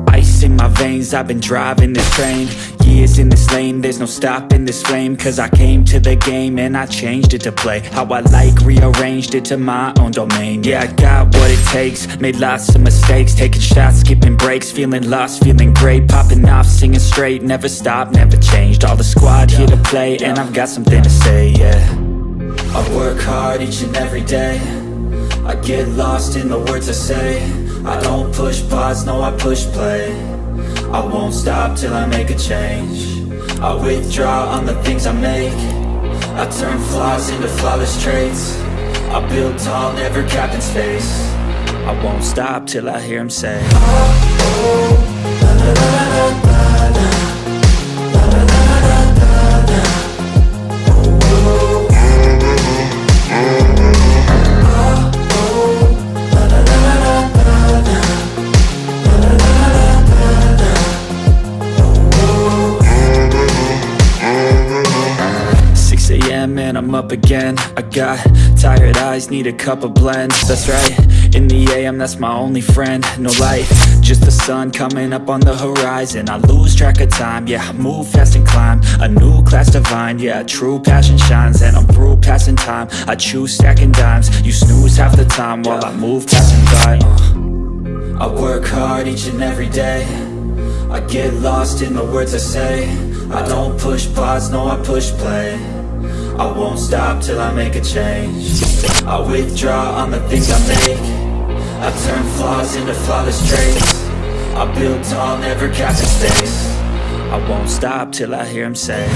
Ice in my veins, I've been driving this train. Years in this lane, there's no stopping this flame. Cause I came to the game and I changed it to play how I like, rearranged it to my own domain. Yeah, I got what it takes, made lots of mistakes, taking shots, skipping breaks, feeling lost, feeling great, popping off, singing straight, never stopped, never changed. All the squad here to play and I've got something to say, yeah. I work hard each and every day, I get lost in the words I say. I don't push pause, no I push play. I won't stop till I make a change. I withdraw on the things I make. I turn flaws into flawless traits. I build tall, never capped in space. I won't stop till I hear him say, oh, oh, la, la, la, la, la, la, la, la, la, la, la, la. Oh, oh, la, la, la, la, la, la. 6 a.m. and I'm up again. I got tired eyes, need a cup of blend. That's right, in the AM, that's my only friend. No light, just the sun coming up on the horizon. I lose track of time, yeah, I move fast and climb a new class divine, yeah, true passion shines. And I'm through passing time, I choose stacking dimes. You snooze half the time while I move passing by. I work hard each and every day, I get lost in the words I say. I don't push pause, no I push play. I won't stop till I make a change. I withdraw on the things I make. I turn flaws into flawless traits. I build tall, never capped in space. I won't stop till I hear him say,